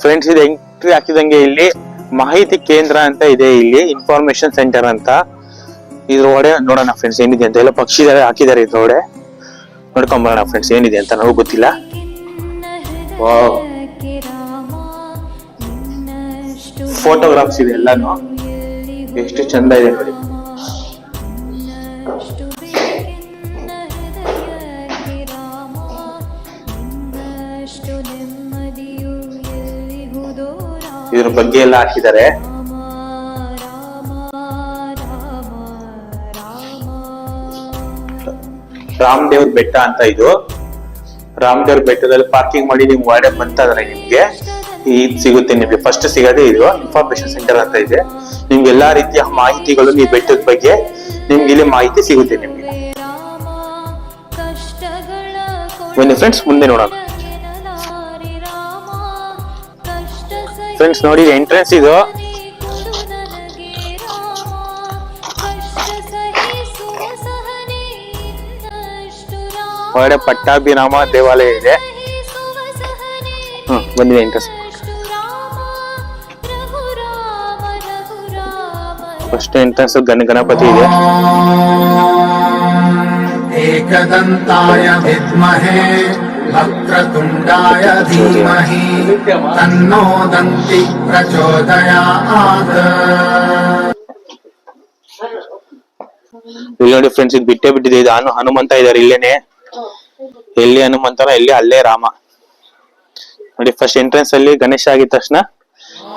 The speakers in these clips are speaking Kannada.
ಫ್ರೆಂಡ್ಸ್ ಇದು ಎಂಟ್ರಿ ಹಾಕಿದಂಗೆ ಇಲ್ಲಿ ಮಾಹಿತಿ ಕೇಂದ್ರ ಅಂತ ಇದೆ, ಇಲ್ಲಿ ಇನ್ಫಾರ್ಮೇಶನ್ ಸೆಂಟರ್ ಅಂತ. ಇದ್ರೊಳಗಡೆ ನೋಡೋಣ ಫ್ರೆಂಡ್ಸ್ ಏನಿದೆ ಅಂತ. ಎಲ್ಲ ಪಕ್ಷಿ ಹಾಕಿದ್ದಾರೆ ಇದ್ರೊಳಗಡೆ, ನೋಡ್ಕೊಂಬರೋಣ ಫ್ರೆಂಡ್ಸ್ ಏನಿದೆ ಅಂತ. ನನಗೂ ಗೊತ್ತಿಲ್ಲ. ಫೋಟೋಗ್ರಾಫ್ಸ್ ಇದೆ ಎಲ್ಲಾನು, ಎಷ್ಟು ಚಂದ ಇದೆ ನೋಡಿ. ಇದ್ರ ಬಗ್ಗೆ ಎಲ್ಲ ಹಾಕಿದ್ದಾರೆ. ರಾಮದೇವ್ರ ಬೆಟ್ಟ ಅಂತ ಇದು. ರಾಮದೇವ್ರ ಬೆಟ್ಟದಲ್ಲಿ ಪಾರ್ಕಿಂಗ್ ಮಾಡಿ ನೀವು ಒಳಗಡೆ ಬಂತಾದ್ರೆ ನಿಮ್ಗೆ ಇದು ಸಿಗುತ್ತೆ. ನಿಮ್ಗೆ ಫಸ್ಟ್ ಸಿಗೋದೇ ಇದು ಇನ್ಫಾರ್ಮೇಶನ್ ಸೆಂಟರ್ ಅಂತ ಇದೆ. ನಿಮ್ಗೆ ಎಲ್ಲಾ ರೀತಿಯ ಮಾಹಿತಿಗಳು ಈ ಬೆಟ್ಟದ ಬಗ್ಗೆ ನಿಮ್ಗೆ ಇಲ್ಲಿ ಮಾಹಿತಿ ಸಿಗುತ್ತೆ ನಿಮ್ಗೆ. ಬನ್ನಿ ಫ್ರೆಂಡ್ಸ್ ಮುಂದೆ ನೋಡೋಣ. ಫ್ರೆಂಡ್ಸ್ ನೋಡಿ ಎಂಟ್ರೆನ್ಸ್ ಇದು. ಒಳಗಡೆ ಪಟ್ಟಾಭಿರಾಮ ದೇವಾಲಯ ಇದೆ. ಬಂದಿದೆ ಎಂಟ್ರೆನ್ಸ್. ಫಸ್ಟ್ ಎಂಟ್ರೆನ್ಸ್ ಗಣಪತಿ ಇದೆ. ಏಕದಂತಾಯ ವಿದ್ಮಹೇ ವಕ್ರತುಂಡಾಯ ಧೀಮಹಿ ತನ್ನೋ ದಂತಿ ಪ್ರಚೋದಯಾತ್. ಇಲ್ಲಿ ನೋಡಿ ಫ್ರೆಂಡ್ಸ್, ಇದು ಬಿಟ್ಟೇ ಬಿಟ್ಟಿದೆ. ಇದು ಹನುಮಂತ ಇದಾರೆ ಇಲ್ಲೇನೆ. ಎಲ್ಲಿ ಹನುಮಂತನ ಎಲ್ಲಿ ಅಲ್ಲೇ ರಾಮ ನೋಡಿ. ಫಸ್ಟ್ ಎಂಟ್ರೆನ್ಸ್ ಅಲ್ಲಿ ಗಣೇಶ ಆಗಿದ ತಕ್ಷಣ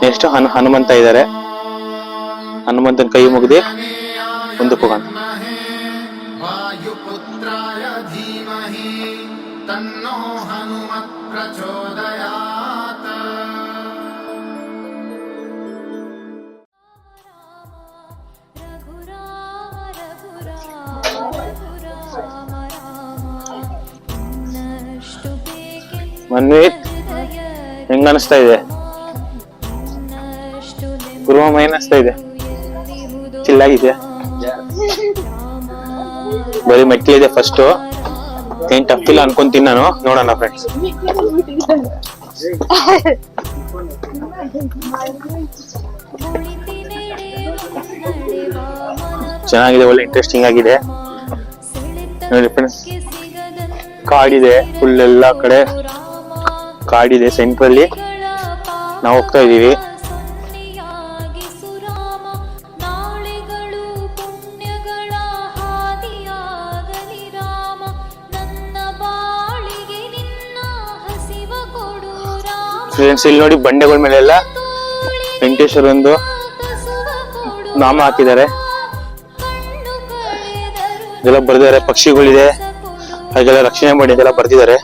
ನೆಕ್ಸ್ಟ್ ಹನುಮಂತ ಇದ್ದಾರೆ. ಹನುಮಂತನ ಕೈ ಮುಗಿದು ಮುಂದಕ್ಕೆ ಹೋಗೋಣ. ವಾಯುಪುತ್ರಾಯ ಧೀಮಹಿ ತನ್ನೋ ಹನುಮತ್ ಪ್ರಚೋದಯಾತ್. ಮನ್ವಿತ್ ಹೆಂಗ ಅನಿಸ್ತಾ ಇದೆ? ಗುರುವಾಮ ಏನ್ ಅನಿಸ್ತಾ ಇದೆ? ಚಿಲ್ಲಾಗಿದೆ. ಬರೀ ಮೆಟ್ಟಿಲಿದೆ ಫಸ್ಟ್. ಏನ್ ಟಫ್ ಇಲ್ಲ ಅನ್ಕೊಂತೀನಿ ನಾನು. ನೋಡೋಣ ಫ್ರೆಂಡ್ಸ್. ಚೆನ್ನಾಗಿದೆ, ಒಳ್ಳೆ ಇಂಟ್ರೆಸ್ಟಿಂಗ್ ಆಗಿದೆ ನೋಡಿ ಫ್ರೆಂಡ್ಸ್. ಕಾಡಿದೆ ಫುಲ್, ಎಲ್ಲಾ ಕಡೆ ಕಾಡಿದೆ. ಸೆಂಟ್ರಲ್ಲಿ ನಾವು ಹೋಗ್ತಾ ಇದೀವಿ. ಫ್ರೆಂಡ್ಸ್ ಇಲ್ಲಿ ನೋಡಿ ಬಂಡೆಗಳ ಮೇಲೆಲ್ಲ ವೆಂಕಟೇಶ್ವರ ಒಂದು ನಾಮ ಹಾಕಿದ್ದಾರೆ. ಇದೆಲ್ಲ ಬರ್ದಿದ್ದಾರೆ. ಪಕ್ಷಿಗಳಿದೆ, ಅದೆಲ್ಲ ರಕ್ಷಣೆ ಮಾಡಿ ಇದೆಲ್ಲ ಬರ್ದಿದ್ದಾರೆ.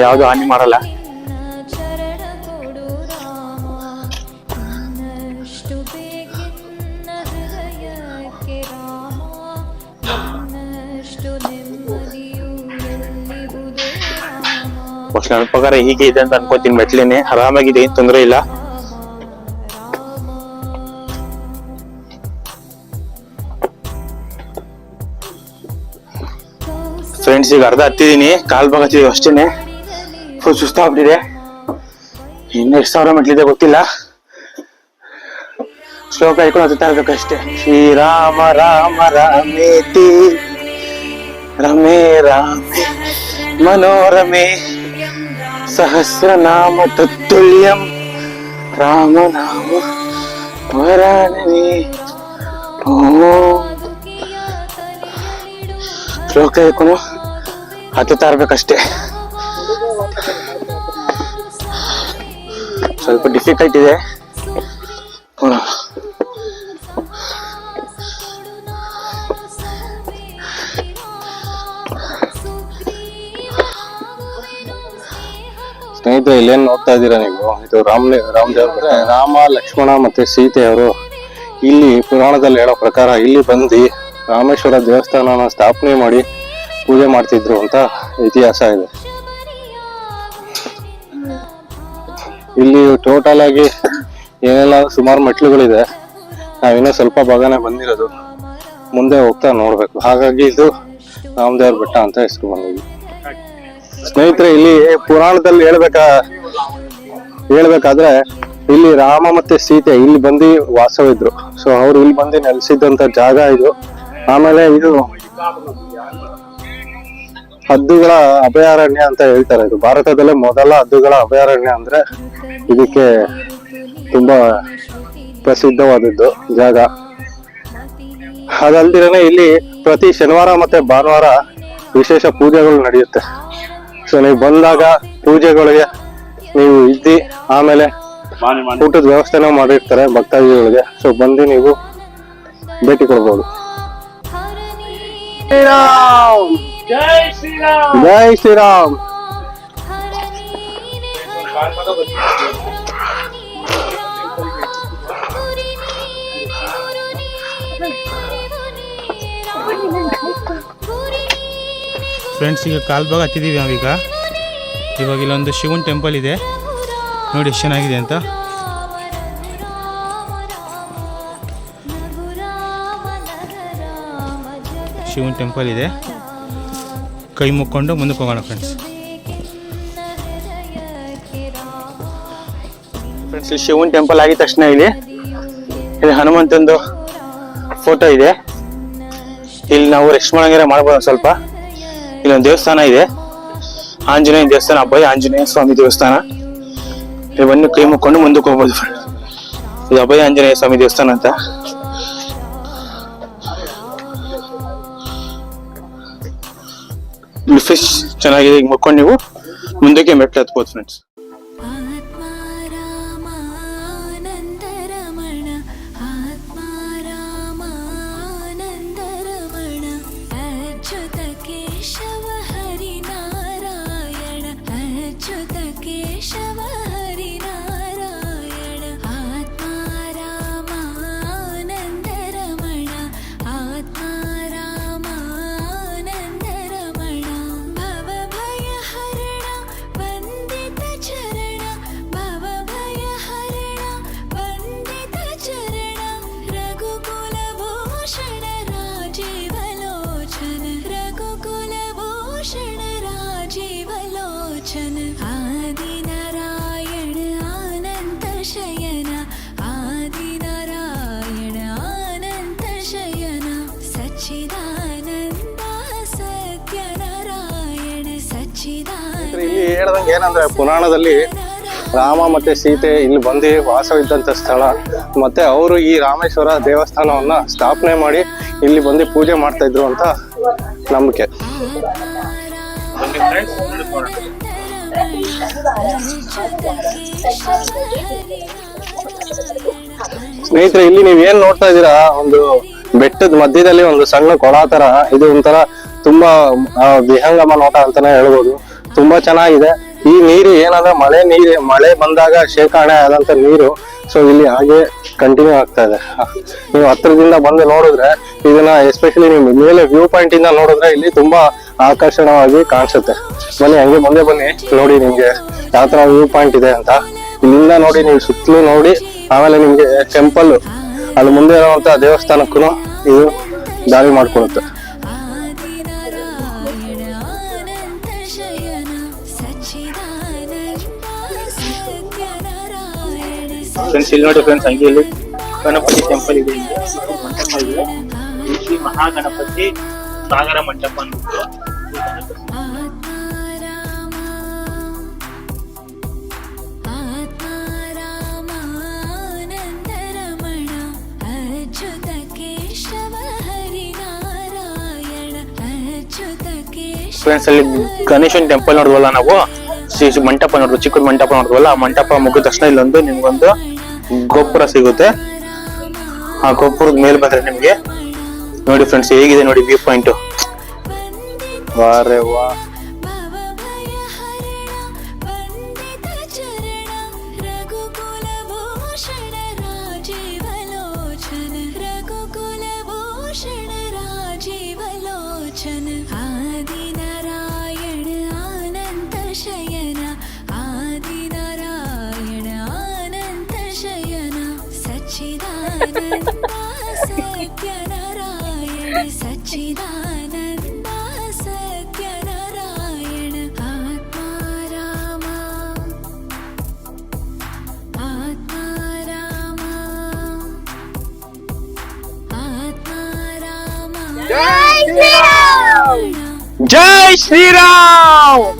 ಯಾವ್ದು ಹಾನಿ ಮಾಡಲ್ಲ. ನನ್ನ ಪ್ರಕಾರ ಹೀಗೆ ಇದೆ ಅಂತ ಅನ್ಕೋತೀನಿ. ಮೆಟ್ಲೇನೆ ಆರಾಮಾಗಿದೆ, ಏನ್ ತೊಂದರೆ ಇಲ್ಲ. ಫ್ರೆಂಡ್ಸ್ ಈಗ ಅರ್ಧ ಹತ್ತಿದೀನಿ, ಕಾಲ್ ಭಾಗ ಹತ್ತಿದೀವಿ ಅಷ್ಟೇನೆ. ಫುಲ್ ಸುಸ್ತಾಗ್ಬಿಟ್ಟಿದೆ. ಇನ್ನು ಎಷ್ಟು ಸಾವಿರ ಮೆಟ್ಲಿದೆ ಗೊತ್ತಿಲ್ಲ. ಶ್ಲೋಕ ಹೇಳ್ಕೊಂಡು ಹತ್ತುತ್ತಾ ಇರ್ಬೇಕಷ್ಟೇ. ಶ್ರೀರಾಮ ರಾಮ ರಾಮೇತಿ ರಮೇ ರಾಮೇ ಮನೋರಮೆ ಸಹಸ್ರನಾಮ ತತ್ತುಲ್ಯಂ ರಾಮನಾಮ ವರಾನನೆ. ಶ್ಲೋಕ ಹೇಳ್ಕೊಂಡು ಹತ್ತುತ್ತಾ ಇರ್ಬೇಕಷ್ಟೇ. ಸ್ವಲ್ಪ ಡಿಫಿಕಲ್ಟ್ ಇದೆ. ಸ್ನೇಹಿತರೆ, ಇಲ್ಲೇನ್ ನೋಡ್ತಾ ಇದ್ದೀರಾ ನೀವು? ಇದು ರಾಮದೇವ್ರ ರಾಮ ಲಕ್ಷ್ಮಣ ಮತ್ತೆ ಸೀತೆ ಅವರು ಇಲ್ಲಿ ಪುರಾಣದಲ್ಲಿ ಹೇಳೋ ಪ್ರಕಾರ ಇಲ್ಲಿ ಬಂದು ರಾಮೇಶ್ವರ ದೇವಸ್ಥಾನನ ಸ್ಥಾಪನೆ ಮಾಡಿ ಪೂಜೆ ಮಾಡ್ತಿದ್ರು ಅಂತ ಇತಿಹಾಸ ಇದೆ. ಇಲ್ಲಿ ಟೋಟಲ್ ಆಗಿ ಏನೆಲ್ಲ ಸುಮಾರು ಮೆಟ್ಲುಗಳಿದೆ. ನಾವಿನ್ನೂ ಸ್ವಲ್ಪ ಭಾಗನೇ ಬಂದಿರೋದು, ಮುಂದೆ ಹೋಗ್ತಾ ನೋಡ್ಬೇಕು. ಹಾಗಾಗಿ ಇದು ರಾಮದೇವ್ರ ಬೆಟ್ಟ ಅಂತ ಹೆಸರು ಬಂದಿದೆ. ಸ್ನೇಹಿತರೆ, ಇಲ್ಲಿ ಪುರಾಣದಲ್ಲಿ ಹೇಳ್ಬೇಕಾದ್ರೆ ಇಲ್ಲಿ ರಾಮ ಮತ್ತೆ ಸೀತೆ ಇಲ್ಲಿ ಬಂದು ವಾಸವಿದ್ರು. ಸೊ ಅವ್ರು ಇಲ್ಲಿ ಬಂದು ನೆಲೆಸಿದ್ದಂತ ಜಾಗ ಇದು. ಆಮೇಲೆ ಇದು ಹದ್ದುಗಳ ಅಭಯಾರಣ್ಯ ಅಂತ ಹೇಳ್ತಾರೆ. ಇದು ಭಾರತದಲ್ಲೇ ಮೊದಲ ಹದ್ದುಗಳ ಅಭಯಾರಣ್ಯ ಅಂದ್ರೆ ಇದಕ್ಕೆ ತುಂಬಾ ಪ್ರಸಿದ್ಧವಾದದ್ದು ಜಾಗ. ಅದಲ್ದಿರನೆ ಇಲ್ಲಿ ಪ್ರತಿ ಶನಿವಾರ ಮತ್ತೆ ಭಾನುವಾರ ವಿಶೇಷ ಪೂಜೆಗಳು ನಡೆಯುತ್ತೆ. ಸೊ ನೀವು ಬಂದಾಗ ಪೂಜೆಗಳಿಗೆ ನೀವು ಇದ್ದಿ ಆಮೇಲೆ ಊಟದ ವ್ಯವಸ್ಥೆನೂ ಮಾಡಿರ್ತಾರೆ ಭಕ್ತಾದಿಗಳಿಗೆ. ಸೊ ಬಂದು ನೀವು ಭೇಟಿ ಕೊಡ್ಬೋದು. ಜೈ ಶ್ರೀರಾಮ್. ಫ್ರೆಂಡ್ಸ್, ಈಗ ಕಾಲ್ಬಾಗ ಹತ್ತಿದ್ದೀವಿ ನಾವೀಗ. ಇವಾಗ ಇಲ್ಲೊಂದು ಶಿವನ್ ಟೆಂಪಲ್ ಇದೆ ನೋಡಿ ಎಷ್ಟು ಚೆನ್ನಾಗಿದೆ ಅಂತ. ಶಿವನ್ ಟೆಂಪಲ್ ಇದೆ. ಕೈ ಮುಕ್ಕೊಂಡು ಮುಂದಕ್ಕೆ ಹೋಗೋಣ ಫ್ರೆಂಡ್ಸ್. ಫ್ರೆಂಡ್ಸ್, ಇಲ್ಲಿ ಶಿವನ್ ಟೆಂಪಲ್ ಆಗಿದ ತಕ್ಷಣ ಇಲ್ಲಿ ಹನುಮಂತಂದು ಫೋಟೋ ಇದೆ. ಇಲ್ಲಿ ನಾವು ರೆಸ್ಟ್ ಮಾಡಂಗಿರ ಮಾಡ್ಬೋದು ಸ್ವಲ್ಪ. ಇಲ್ಲೊಂದು ದೇವಸ್ಥಾನ ಇದೆ, ಆಂಜನೇಯ ದೇವಸ್ಥಾನ, ಅಬ್ಬಯ್ಯ ಆಂಜನೇಯ ಸ್ವಾಮಿ ದೇವಸ್ಥಾನ. ಇವನ್ನು ಕೈ ಮುಕ್ಕೊಂಡು ಮುಂದಕ್ಕೆ ಹೋಗ್ಬೋದು. ಇದು ಅಭಯ ಆಂಜನೇಯ ಸ್ವಾಮಿ ದೇವಸ್ಥಾನ ಅಂತ. ಇಲ್ಲಿ ಫಿಶ್ ಚೆನ್ನಾಗಿದೆ. ಈಗ ಮುಕ್ಕೊಂಡು ನೀವು ಮುಂದಕ್ಕೆ ಮೆಟ್ಲು ಹತ್ಬೋದು ಫ್ರೆಂಡ್ಸ್. ಇಲ್ಲಿ ಹೇಳ್ದಂಗೆ ಏನಂದ್ರೆ ಪುರಾಣದಲ್ಲಿ ರಾಮ ಮತ್ತೆ ಸೀತೆ ಇಲ್ಲಿ ಬಂದು ವಾಸವಿದ್ದಂತ ಸ್ಥಳ. ಮತ್ತೆ ಅವರು ಈ ರಾಮೇಶ್ವರ ದೇವಸ್ಥಾನವನ್ನ ಸ್ಥಾಪನೆ ಮಾಡಿ ಇಲ್ಲಿ ಬಂದು ಪೂಜೆ ಮಾಡ್ತಾ ಇದ್ರು ಅಂತ ನಂಬಿಕೆ. ಸ್ನೇಹಿತರೆ, ಇಲ್ಲಿ ನೀವ್ ಏನ್ ನೋಡ್ತಾ ಇದ್ದೀರಾ, ಒಂದು ಬೆಟ್ಟದ ಮಧ್ಯದಲ್ಲಿ ಒಂದು ಸಣ್ಣ ಕೊಳ ತರ. ಇದು ಒಂಥರ ತುಂಬಾ ವಿಹಂಗಮ ನೋಟ ಅಂತಾನೆ ಹೇಳ್ಬೋದು. ತುಂಬಾ ಚೆನ್ನಾಗಿದೆ. ಈ ನೀರು ಏನಂದ್ರೆ ಮಳೆ ಬಂದಾಗ ಶೇಖರಣೆ ಆದಂತ ನೀರು. ಸೊ ಇಲ್ಲಿ ಹಾಗೆ ಕಂಟಿನ್ಯೂ ಆಗ್ತಾ ಇದೆ. ನೀವು ಹತ್ರದಿಂದ ಬಂದು ನೋಡಿದ್ರೆ ಇದನ್ನ ಎಸ್ಪೆಷಲಿ ನೀವು ಮೇಲೆ ವ್ಯೂ ಪಾಯಿಂಟ್ ಇಂದ ನೋಡಿದ್ರೆ ಇಲ್ಲಿ ತುಂಬಾ ಆಕರ್ಷಣವಾಗಿ ಕಾಣಿಸುತ್ತೆ. ಬನ್ನಿ, ಹಂಗೆ ಮುಂದೆ ಬನ್ನಿ, ನೋಡಿ ನಿಮ್ಗೆ ಯಾವ ತರ ವ್ಯೂ ಪಾಯಿಂಟ್ ಇದೆ ಅಂತ. ಇಲ್ಲಿಂದ ನೋಡಿ, ನೀವು ಸುತ್ತಲೂ ನೋಡಿ, ಆಮೇಲೆ ನಿಮ್ಗೆ ಟೆಂಪಲ್ ಅಲ್ಲಿ ಮುಂದೆ ಇರುವಂತ ದೇವಸ್ಥಾನಕ್ಕೂ ಇದು ದಾರಿ ಮಾಡ್ಕೊಡುತ್ತೆ. ಫ್ರೆಂಡ್ಸ್, ಇಲ್ಲಿ ನೋಡಿ ಫ್ರೆಂಡ್ಸ್, ಹಂಗೆ ಇಲ್ಲಿ ಗಣಪತಿ ಟೆಂಪಲ್ ಇದೆ, ಮಂಟಪ ಇದೆ. ಇಲ್ಲಿ ಮಹಾಗಣಪತಿ ಸಾಗರ ಮಂಟಪ ಅಂದ್ಬಿಟ್ಟು. ಫ್ರೆಂಡ್ಸ್, ಅಲ್ಲಿ ಗಣೇಶನ್ ಟೆಂಪಲ್ ನೋಡಿದ್ವಲ್ಲ ನಾವು, ಮಂಟಪ ನೋಡಿದ್ವಿ, ಚಿಕ್ಕ ಮಂಟಪ ನೋಡಿದ್ವಲ್ಲ, ಆ ಮಂಟಪ ಮುಗಿದ ತಕ್ಷಣ ಇಲ್ಲೊಂದು ನಿಮ್ಗೊಂದು ಗೋಪುರ ಸಿಗುತ್ತೆ. ಆ ಗೋಪುರದ ಮೇಲೆ ಬಂದ್ರೆ ನಿಮ್ಗೆ ನೋಡಿ ಫ್ರೆಂಡ್ಸ್ ಹೇಗಿದೆ ನೋಡಿ ವ್ಯೂ ಪಾಯಿಂಟ್. ವಾರೆ ವಾ. ಜೈ ಶ್ರೀರಾಮ್. ಜೈ ಶ್ರೀರಾಮ್.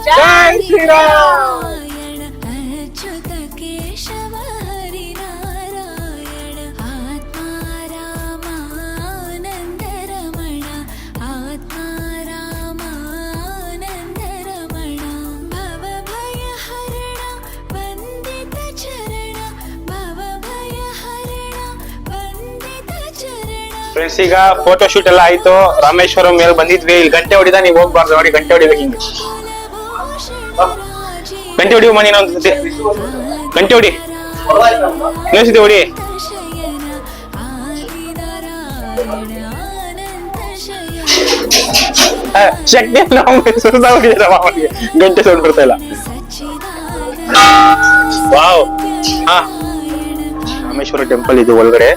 ಅಚ್ಯುತ ಕೇಶವ ಹರಿ ನಾರಾಯಣ ಆತ್ಮಾರಾಮಾನಂದ ರಮಣ ಆತ್ಮಾರಾಮಾನಂದ ರಮಣ ಭವ ಭಯ ಹರಣ ವಂದಿತ ಚರಣ ಭವ ಭಯ ಹರಣ ವಂದಿತ ಚರಣ. ಫ್ರೆಂಡ್ಸ್, ಈಗ ಫೋಟೋ ಶೂಟ್ ಎಲ್ಲ ಆಯ್ತು. ರಾಮೇಶ್ವರಂ ಮೇಲೆ ಬಂದಿದ್ವಿ. ಇಲ್ಲಿ ಗಂಟೆ ಹೊಡಿದ ನೀವು ಹೋಗ್ಬಾರ್ದು. ನೋಡಿ, ಗಂಟೆ ಹೊಡಿಬೇಕು ಹಿಂಗೆ. ಗಂಟೆ ಹೊಡಿ ಮನಿ ಒಂದ್ಸತಿ. ಗಂಟೆ ಹೊಡಿ, ಇನ್ನೊಂದ್ಸತಿ ಹೊಡಿ. ಶಕ್ತಿ ಎಲ್ಲ ಸುರಿದ ಹೋಗಿದೆ ಮಾವನಿಗೆ. ಗಂಟೆ ಸೌಂಡ್ ಬರ್ತಾ ಇಲ್ಲ. ವಾವ್. ಹಾ, ರಾಮೇಶ್ವರ ಟೆಂಪಲ್ ಇದು ಒಳಗಡೆ.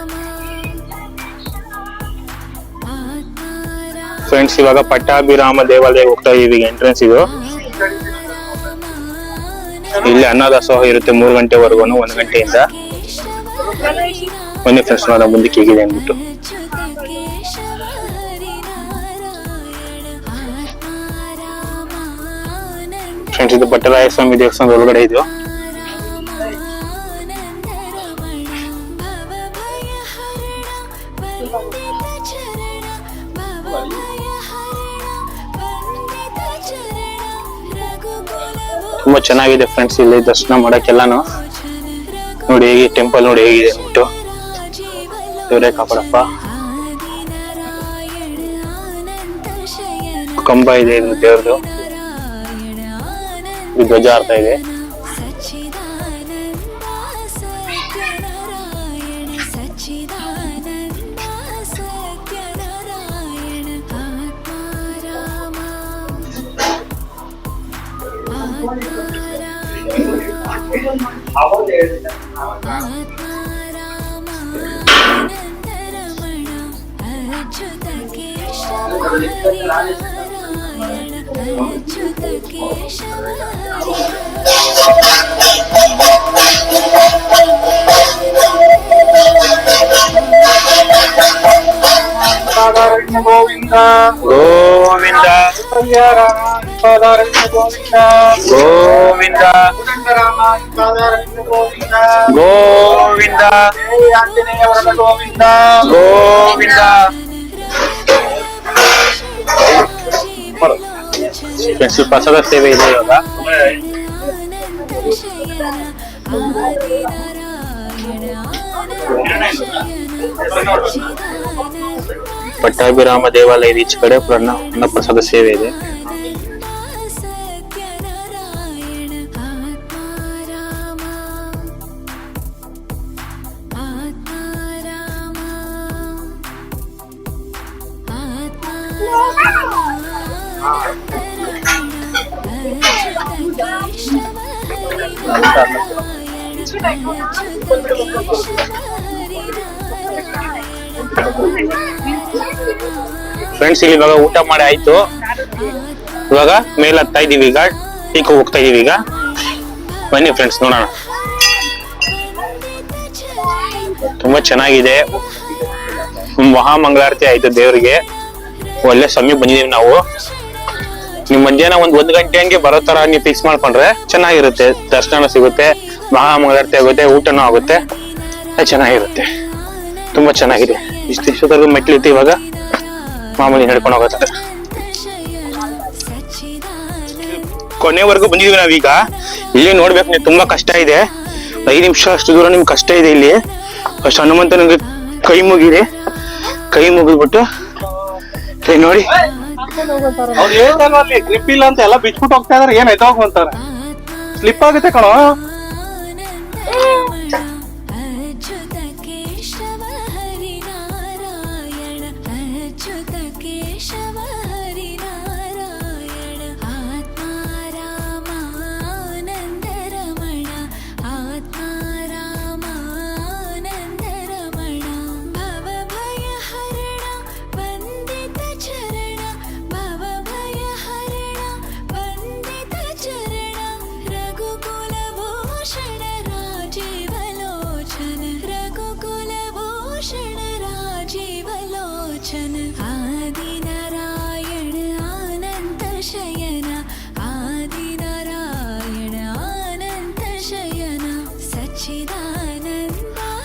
ಫ್ರೆಂಡ್ಸ್, ಇವಾಗ ಪಟ್ಟಾಭಿರಾಮ ದೇವಾಲಯ ಹೋಗ್ತಾ ಇದೀವಿ. ಎಂಟ್ರೆನ್ಸ್ ಇದು. ಇಲ್ಲಿ ಅನ್ನದಾಸೋಹ ಇರುತ್ತೆ 3 ಗಂಟೆವರೆಗೂ, 1 ಗಂಟೆಯಿಂದ. ಬನ್ನಿ ಫ್ರೆಂಡ್ಸ್, ನೋಡೋಣ ಮುಂದಕ್ಕೆ ಹೇಗಿದೆ ಅಂದ್ಬಿಟ್ಟು. ಫ್ರೆಂಡ್ಸ್, ಇದು ಬಟ್ಟರಾಯ ಸ್ವಾಮಿ ದೇವಸ್ಥಾನದ ಒಳಗಡೆ ಇದು. ತುಂಬಾ ಚೆನ್ನಾಗಿದೆ ಫ್ರೆಂಡ್ಸ್ ಇಲ್ಲಿ ದರ್ಶನ ಮಾಡಕ್ಕೆಲ್ಲಾನು. ನೋಡಿ ಹೇಗೆ ಟೆಂಪಲ್ ನೋಡಿ ಹೇಗಿದೆ ಅಂದ್ಬಿಟ್ಟು. ದೇವರೇ ಕಾಪಾಡಪ್ಪ. ಕಂಬ ಇದೆ ಇದು ದೇವ್ರದು. ಇದು ಧ್ವಜ ಆಡ್ತಾ ಇದೆ. ಅಚ್ಯುತ ಕೇಶವ ಹರಿ ನಾರಾಯಣ ಅಚ್ಯುತ ಕೇಶವ ಗೋವಿಂದ ಗೋವಿಂದ ಗೋವಿಂದ ಗೋವಿಂದ ಗೋವಿಂದ ಆಂಜನೇಯ ವರದ ಗೋವಿಂದ ಗೋವಿಂದ. ಫ್ರೆಂಡ್ಸ್, ಪ್ರಸಾದ ಸೇವೆ ಇದೆ ಇವಾಗ. ಪಟ್ಟಾಭಿರಾಮ ದೇವಾಲಯದ ಈಚೆ ಕಡೆ ಅನ್ನ ಪ್ರಸಾದ ಸೇವೆ ಇದೆ. ಫ್ರೆಂಡ್ಸ್, ಇಲ್ಲಿ ಇವಾಗ ಊಟ ಮಾಡಿ ಆಯ್ತು. ಇವಾಗ ಮೇಲೆ ಹತ್ತಾ ಇದೀವಿ. ಈಗ ಟೀಕ್ ಹೋಗ್ತಾ ಇದೀವಿ. ಈಗ ಬನ್ನಿ ಫ್ರೆಂಡ್ಸ್, ನೋಡೋಣ. ತುಂಬಾ ಚೆನ್ನಾಗಿದೆ. ಮಹಾಮಂಗಳಾರತಿ ಆಯ್ತು ದೇವ್ರಿಗೆ. ಒಳ್ಳೆ ಸಮಯ ಬಂದಿದೀವಿ ನಾವು. ನೀವು ಮಧ್ಯಾಹ್ನ 1 ಗಂಟೆ ಹಂಗೆ ಬರೋ ತರ ನೀವು ಫಿಕ್ಸ್ ಮಾಡ್ಕೊಂಡ್ರೆ ಚೆನ್ನಾಗಿರುತ್ತೆ. ದರ್ಶನ ಸಿಗುತ್ತೆ, ಮಹಾಮಂಗಳಾರತಿ ಆಗುತ್ತೆ, ಊಟನೂ ಆಗುತ್ತೆ, ಚೆನ್ನಾಗಿರುತ್ತೆ. ತುಂಬಾ ಚೆನ್ನಾಗಿದೆ. ಇಷ್ಟೊತ್ತವರೆಗೂ ಮೆಟ್ಲಿತ್ತು. ಇವಾಗ ಮಾಮೂಲಿ ನಡ್ಕೊಂಡು ಹೋಗುತ್ತೆ. ಕೊನೆವರೆಗೂ ಬಂದಿದೀವಿ ನಾವೀಗ. ಇಲ್ಲಿ ನೋಡ್ಬೇಕು ನೀವು, ತುಂಬಾ ಕಷ್ಟ ಇದೆ. 5 ನಿಮಿಷ ಅಷ್ಟು ದೂರ ನಿಮ್ಗೆ ಕಷ್ಟ ಇದೆ. ಇಲ್ಲಿ ಫಸ್ಟ್ ಹನುಮಂತನಿಗೆ ಕೈ ಮುಗಿರಿ. ಕೈ ಮುಗಿದ್ಬಿಟ್ಟು ನೋಡಿ, ಅವ್ರು ಹೇಳ್ತಾರ ಅಲ್ಲಿ ಗ್ರಿಪ್ ಇಲ್ಲ ಅಂತ ಎಲ್ಲ ಬಿಚ್ಬಿಟ್ಟು ಹೋಗ್ತಾ ಇದಾರೆ. ಏನ್ ಎದ್ದೋಗ್ ಅಂತಾರೆ, ಸ್ಲಿಪ್ ಆಗುತ್ತೆ ಕಣೋ. ಅಚ್ಯುತ ಕೇಶವ ಹರಿ ನಾರಾಯಣ ಅಚ್ಯುತ ಕೇಶವ ಹರಿ ನಾರಾಯಣ ಆತ್ಮಾರಾಮಾನಂದ ರಮಣ ಆತ್ಮಾರಾಮಾನಂದ ರಮಣ ಭವ ಭಯ ಹರಣ ವಂದಿತ ಚರಣ ಭವ ಭಯ ಹರಣ ವಂದಿತ ಚರಣ ರಘುಕುಲ ಭೂಷಣ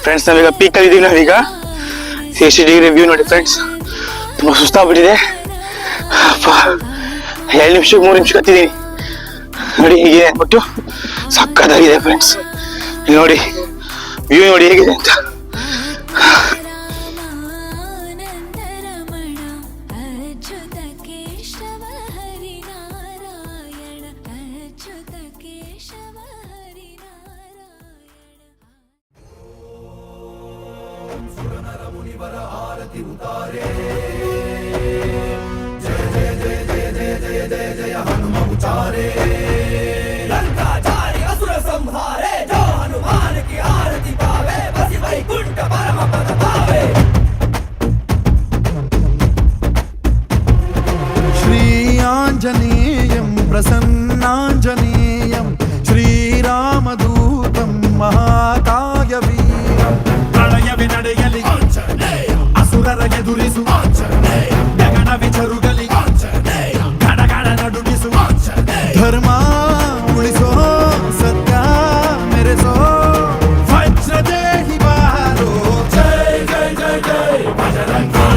ಫ್ರೆಂಡ್ಸ್ ನಾವೀಗ ಪೀಕಲ್ಲಿ ಇದೀವಿ. ನಾವೀಗ 60 ಡಿಗ್ರಿ ವ್ಯೂ ನೋಡಿ ಫ್ರೆಂಡ್ಸ್. ತುಂಬ ಸುಸ್ತಾಗ್ಬಿಟ್ಟಿದೆ. 2 ನಿಮಿಷಕ್ಕೆ 3 ನಿಮಿಷಕ್ಕೆ ಹತ್ತಿದ್ದೀನಿ ನೋಡಿ ಹೀಗಿದೆ ಅಂದ್ಬಿಟ್ಟು. ಸಕ್ಕತ್ತಾಗಿದೆ ಫ್ರೆಂಡ್ಸ್. ಇಲ್ಲಿ ನೋಡಿ ವ್ಯೂ ನೋಡಿ ಹೇಗಿದೆ ಅಂತ. ರಾಮಾನಂದರಮಣ ಅಚ್ಯುತ ಕೇಶವ ಹರಿನಾರಾಯಣ ಅಚ್ಯುತ ಕೇಶವ श्री आञ्जनेयं प्रसन्नाञ्जनेयं श्रीरामदूतं महाकायवीरं प्रलयवि ನಡೆಯಲಿ ಅಸುರರ ಎದುರಿಸು ಗಗನ ವಿಚರುಗಲಿ ಗಡಗಡ ನಡುಗಿಸು ಧರ್ಮ ಉಳಿಸೋ ಸತ್ಯ ಮೆರೆಸೋ ವಜ್ರದೇಹಿ ಬಾರೋ ಜೈ ಜೈ ಜೈ ಜೈ ಬಜರಂಗಿ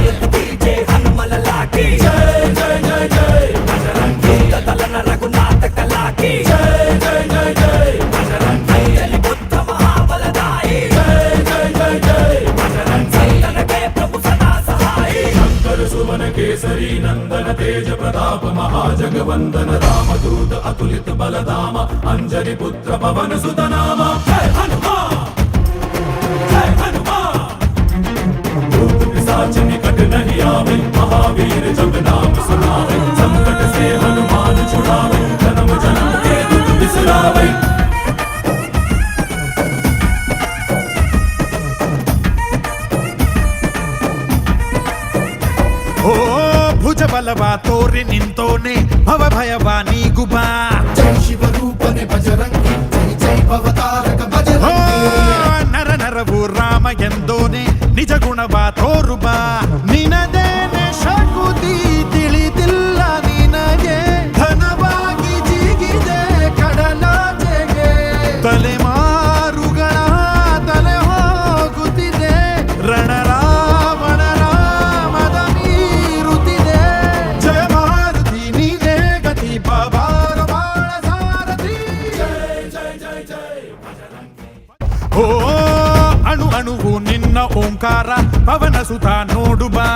ಜೈ ಹನುಮಲ ಲಾಕಿ ಜೈ ಜೈ ಜೈ ಜೈ ಬಜರಂಗಿ ತಲನ ರಘುನಾಥ ಕಲಾಕಿ ಜೈ ಜೈ ಜೈ ಜೈ ಬಜರಂಗಿ ಬುದ್ಧ ಮಹಾಬಲದಾಯಿ ಜೈ ಜೈ ಜೈ ಜೈ ಬಜರಂಗಿ ನನಗೆ ಪ್ರಭು ಸದಾ ಸಹಾಯಿ ಶಂಕರ ಸುಮನ ಕೇಸರಿ ನಂದನ ತೇಜ ಪ್ರತಾಪ ಮಹಾಜಗವಂದನ ರಾಮದೂತ ಅತುಲಿತ ಬಲಧಾಮ ಅಂಜನಿ ಪುತ್ರ ಪವನ ಸುತನಾಮ ಜೈ ಹನುಮಾ जय हनुमान भूत पिशाच निकट नहीं आवे महावीर जब नाम सुनावे संकट से हनुमान छुड़ावे जन्म जन्म के दुख बिसरावे ओ भुज बलवा तोरि निंतोने भव भयवा नीगुबा जय शिव रूपने बजरंगी जय जय भवतारक बजरंगी ನರ ನರವು ರಾಮ ಎಂದೋನೆ ನಿಜ ಗುಣವ ತೋರುಬ ನಿನದೇನೆ ಶಕುತಿ ತಿಳಿದಿಲ್ಲ ನಿನಗೆ ಧನವಾಗಿ ಜಿಗಿದೆ ಕಡಲಾಚೆಗೆ ತಲೆಮಾರುಗಳ ತಲೆ ಹೋಗುತ್ತಿದೆ ರಣರಾವಣ ರಾಮದ ಮೀರುತ್ತಿದೆ ಜಯ ಮಾರುತಿ ನೀನೇ ಗತಿ ಬಾಬಾರ ಬಾಳ ಸಾರಥಿ ಜಯ ಜಯ ಜಯ ಜಯ ಓ ಅಣು ಅಣುವು ನಿನ್ನ ಓಂಕಾರ ಪವನ ಸುತ ನೋಡು ಬಾ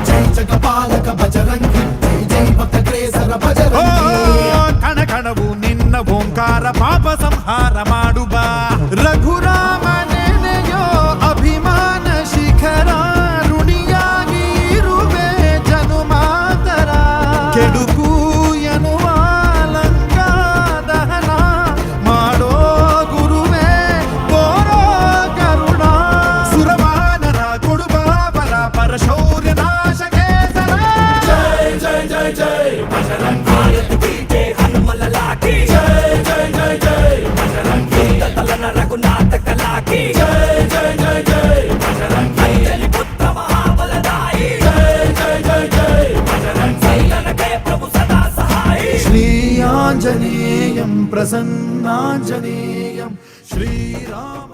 ಜೈ ಜಗಪಾಲಕ ಬಜರಂಗಿ ಜೈ ಜೈ ಭಕ್ತಗ್ರೇಸರ ಬಜರಂಗಿ ಕಣ ಕಣವು ನಿನ್ನ ಓಂಕಾರ ಪಾಪ ಸಂಹಾರ ಮಾಡು ಬಾ ರಘುರಾಮ ನೆನೆಯೋ ಅಭಿಮಾನ ಶಿಖರ ಋಣಿಯಾಗಿ ಇರುವೆ ಜನುಮಾತರ ಕೆಡುಕು ಎನ್ನುವ ಲಂಕಾ ದಹನ ಮಾಡೋ ಗುರುವೇ ತೋರೋ ಕರುಣ ಸುರವಾನರ ಕೊಡುವ ಬಲ ಪರಶೌರ್ಯ ನಾಶ ಕೇಸರ ಜೈ ಜೈ ಜೈ ಜೈ ಬಜರಂಗಿ ಜೈ ಹನುಮಲ ಲಾಕಿ ಜೈ ಜೈ ಜೈ ಜೈ ಬಜರಂಗಿ ತಲನ ರಘುನಾಥ ಕಲಾಕಿ ಜೈ ಜೈ ಜೈ ಜೈ ಬಜರಂಗಿ ಪುತ್ರ ಮಹಾಬಲದಾಯಿ ಜೈ ಜೈ ಜೈ ಜೈ ಬಜರಂಗಿ ನನಗೆ ಪ್ರಭು ಸದಾ ಸಹಾಯಿ ಶ್ರೀ ಆಂಜನೇಯಂ ಪ್ರಸನ್ನಾಂಜನೇಯಂ ಶ್ರೀರಾಮ